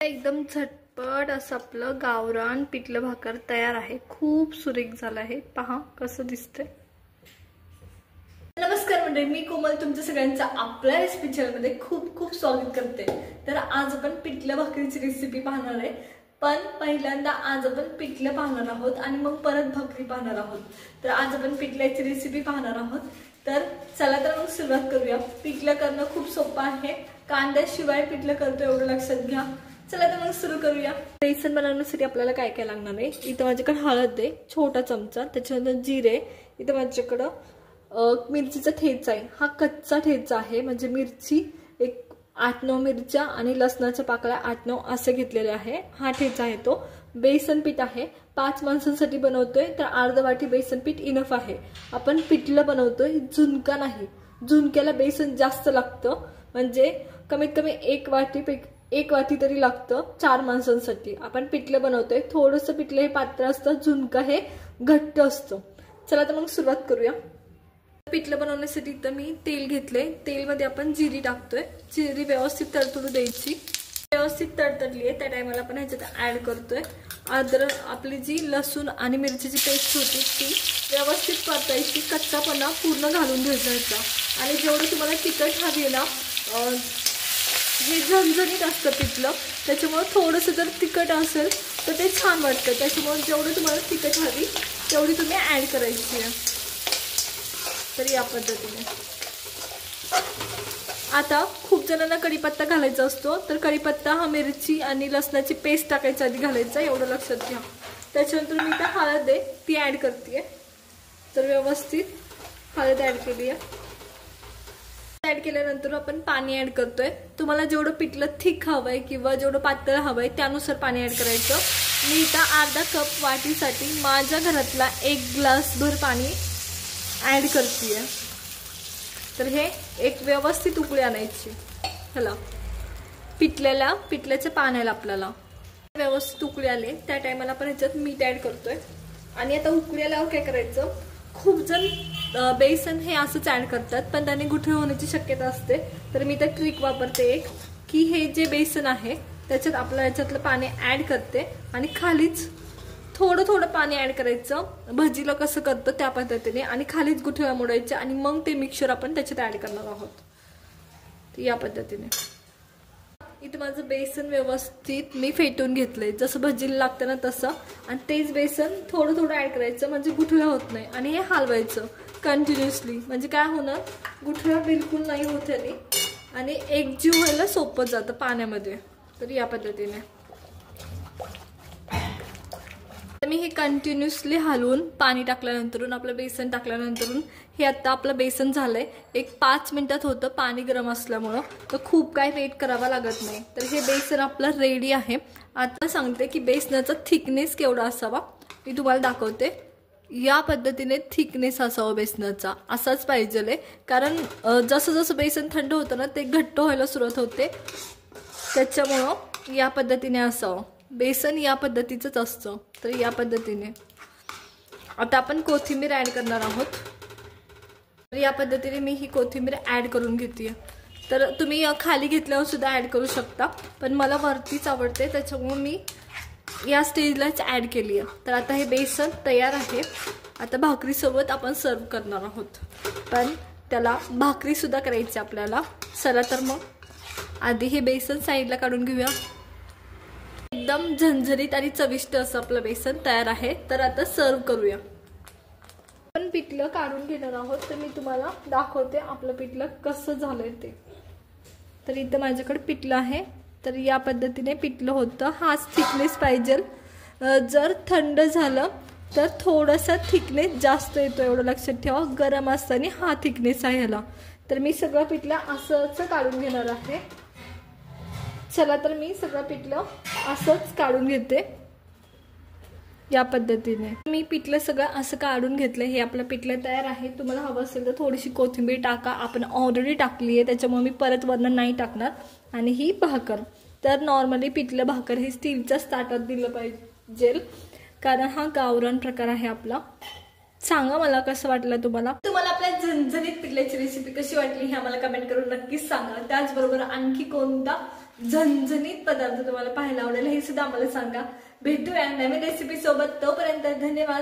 एकदम झटपट असं आपलं गावरान पिठलं भाकर तयार आहे। खूप सुरेख झालं आहे, पहा कसं दिसतंय। नमस्कार मंडळी, मी कोमल तुमच्या सगळ्यांचं आपल्या रेसिपी चॅनलमध्ये खूप खूप स्वागत करते। तर आज आपण पिठलं भाकरीची रेसिपी पाहणार आहे, पण पहिल्यांदा आज आपण पिठलं पाहणार आहोत आणि मग परत भाकरी पाहणार आहोत। तर आज आपण पिठल्याची रेसिपी पाहणार आहोत। तर चला तर मग सुरुवात करूया। पिठलं करणं खूप सोपं आहे, कांद्याशिवाय पिठलं करतो एवढं लक्षात घ्या। चला तर मग सुरू करूया। बेसन बनवण्यासाठी आपल्याला काय काय लागणार आहे। इथं माझ्याकडे हळद आहे छोटा चमचा, त्याच्यानंतर जिरे, इथं माझ्याकडे मिरचीचा ठेचा आहे। हा कच्चा ठेचा आहे, म्हणजे मिरची एक 8-9 मिरच्या आणि लसणाच्या पाकळ्या 8-9 असे घेतलेले आहे। हा ठेचा आहे तो। बेसन पीठ आहे, 5 माणसांसाठी बनवतोय तर अर्धा वाटी बेसन पीठ इनफ आहे। आपण पिठलं बनवतोय, झुणका नाही। झुणक्याला बेसन जास्त लागतं, म्हणजे कमीत कमी एक वाटी तरी लागतं 4 माणसांसाठी। आपण पिठलं बनवतोय, थोडंसं पिठलं हे पातळ असतं, झुणका हे घट्ट असतं। चला तर मग सुरुवात करूया। पिठलं बनवण्यासाठी तर मी तेल घेतले, तेलमध्ये आपण जिरी टाकतोय। जिरी व्यवस्थित तडतडू द्यायची। व्यवस्थित तडतडली आहे त्या टायमाला आपण ह्याच्यात ऍड करतोय अद्रक। आपली जी लसूण आणि मिरचीची पेस्ट होती ती व्यवस्थित परतायची, कच्चापणा पूर्ण घालून घ्यायचा। आणि जेवढं तुम्हाला तिखट हवी ना, हे झणझणीत असतं पिठलं, त्याच्यामुळे थोडंसं जर तिखट असेल तर ते छान वाटतं। त्याच्यामुळे जेवढं तुम्हाला तिखट हवी तेवढी तुम्ही ऍड करायची आहे। तर या पद्धतीने आता खूप जणांना कढीपत्ता घालायचा असतो, तर कढीपत्ता हा मिरची आणि लसणाची पेस्ट टाकायच्या आधी घालायचा, एवढं लक्षात घ्या। त्याच्यानंतर मी इथं हळद आहे ती ऍड करते। तर व्यवस्थित हळद ऍड केली आहे। ऍड केल्यानंतर आपण पाणी ऍड करतोय। तुम्हाला जेवढं पिठलं थिक हवंय किंवा जेवढं पातळ हवंय त्यानुसार पाणी ऍड करायचं। मी इथं अर्धा कप वाटीसाठी माझ्या घरातला 1 ग्लास भर पाणी ऍड करतेय। तर हे एक व्यवस्थित उकळी आणायची। चला, पिठल्याच्या पाण्याला आपल्याला व्यवस्थित उकळी आले त्या टायमाला आपण ह्याच्यात मीठ ऍड करतोय। आणि आता उकळी आल्यावर काय करायचं, खूप जण बेसन हे असंच ऍड करतात, पण त्याने गुठळी होण्याची शक्यता असते। तर मी तर ट्रिक वापरते एक, की हे जे बेसन आहे त्याच्यात आपलं ह्याच्यातलं पाणी ऍड करते आणि खालीच थोडं थोडं पाणी ऍड करायचं, भजीला कसं करतो त्या पद्धतीने, आणि खालीच गुठळ्या मोडायच्या आणि मग ते मिक्सचर आपण त्याच्यात ऍड करणार आहोत। या पद्धतीने इथं माझं बेसन व्यवस्थित मी फेटून घेतलंय, जसं भजीला लागतं ना तसं। आणि तेच बेसन थोडं थोडं ऍड करायचं, म्हणजे गुठळ्या होत नाही। आणि हे हलवायचं कंटिन्युअसली, म्हणजे काय होणार, गुठळ्या बिलकुल नाही होत याने आणि एकजीव व्हायला सोपं जातं पाण्यामध्ये। तर या पद्धतीने मी हे कंटिन्युअसली हलवून पाणी टाकल्यानंतर, आपलं बेसन टाकल्यानंतर हे आता आपलं बेसन झालंय। एक 5 मिनिटात होतं, पाणी गरम असल्यामुळं, तर खूप काय वेट करावा लागत नाही। तर हे बेसन आपलं रेडी आहे। आता सांगते की बेसनाचा थिकनेस केवढा असावा, मी तुम्हाला दाखवते। या पद्धतीने थिकनेस असावा बेसनाचा, असाच पाहिजे। कारण जसं जसं बेसन थंड होतं ना, ते घट्ट व्हायला सुरुवात होते, त्याच्यामुळं या पद्धतीने असावं बेसन। या पद्धतीचंच असतं। तर या पद्धतीने आता आपण कोथिंबीर ऍड करणार आहोत। तर या पद्धतीने मी ही कोथिंबीर ऍड करून घेते। तर तुम्ही खाली घेतल्यावर सुद्धा ऍड करू शकता, पण मला वरतीच आवडते त्याच्यामुळे मी या स्टेजलाच ऍड केली आहे। तर आता हे बेसन तयार आहे। आता भाकरीसोबत आपण सर्व करणार आहोत, पण त्याला भाकरी सुद्धा करायची आपल्याला। चला तर मग आधी हे बेसन साईडला काढून घेऊया। एकदम झणझणीत आणि चविष्ट असं आपलं बेसन तयार आहे। तर आता सर्व करूया। आपण पिठलं काढून घेणार आहोत, तर मी तुम्हाला दाखवते आपलं पिठलं कसं झालंय ते। तर इथं माझ्याकडे पिठलं आहे। तर या पद्धतीने पिठलं होतं, हाच थिकनेस पाहिजे। जर थंड झालं तर थोडासा थिकनेस जास्त येतो, एवढं लक्षात ठेवा। गरम असताना हा थिकनेस आहे ह्याला। तर मी सगळं पिठलं असंच काढून घेणार आहे। चला तर मी सगळं पिठलं असंच काढून घेते। या पद्धतीने मी पिठलं सगळं असं काढून घेतलं। हे आपलं पिठलं तयार आहे। तुम्हाला हवं असेल तर थोडीशी कोथिंबीर टाका, आपण ऑलरेडी टाकली आहे त्याच्यामुळे मी परत वरण नाही टाकणार। आणि ही भाकर, तर नॉर्मली पिठलं भाकर हे स्टीलच्याच ताटात दिलं पाहिजे, कारण हा गावरान प्रकार आहे आपला। सांगा मला कसं वाटलं तुम्हाला आपल्या झणझणीत पिठल्याची रेसिपी कशी वाटली हे आम्हाला कमेंट करून नक्कीच सांगा। त्याचबरोबर आणखी कोणता झणझणीत पदार्थ तुम्हाला पाहायला आवडेल हे सुद्धा आम्हाला सांगा. भेटूया नवीन रेसिपी सोबत. तोपर्यंत धन्यवाद.